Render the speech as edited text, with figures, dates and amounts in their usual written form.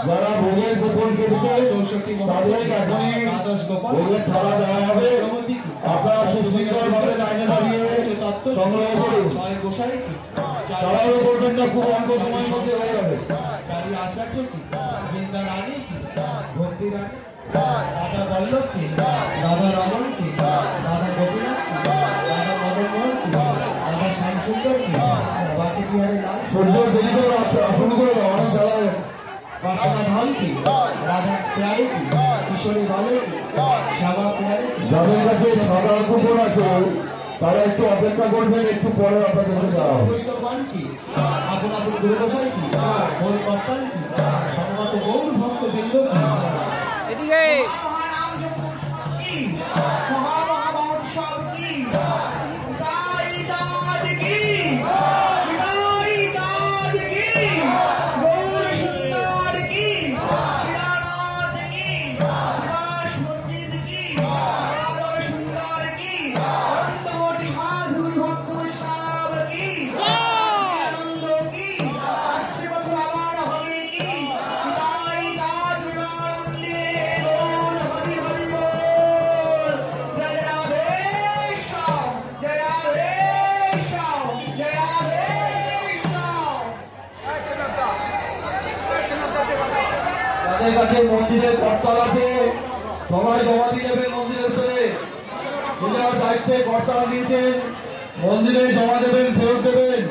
যারা ভোগের গোপন করেছে তাদেরকে এখনই ভোগের থালা দেওয়া হবে। আপনারা সুশৃঙ্খল ভাবে লাইনে দাঁড়িয়ে সংগ্রহ করুন। তারাও করবেন না, খুব অল্প সময়ের মধ্যে হয়ে যাবে। দাদা বল্লভ কি, দাদা রমন কি, দাদা গোপীনাথ কি, দাদা মদন মোহন কি, দাদা শ্যাম সুন্দর কি, বাকি বিহারে লাল সূর্য দেরি করে শুরু করে দাও, অনেক বেলা হয়ে গেছে। বাসনা ধাম কি, রাধা প্রায় কি, কিশোরী বালে কি, শ্যামা প্রায় কি। যাদের কাছে সাদা কুপন আছে তারা একটু অপেক্ষা করবেন, একটু পরে আপনাদেরকে দেওয়া হবে। কি আপন আপন গুরুদশাই কি, ভোর কর্তান কি, সম্মত গৌর ভক্ত বৃন্দ কি। এদিকে যাদের কাছে মন্দিরের করতাল আছে সবাই জমা দিয়ে দেবেন মন্দিরের পেলে। পূজার দায়িত্বে করতাল দিয়েছেন, মন্দিরে জমা দেবেন, ফেরত দেবেন।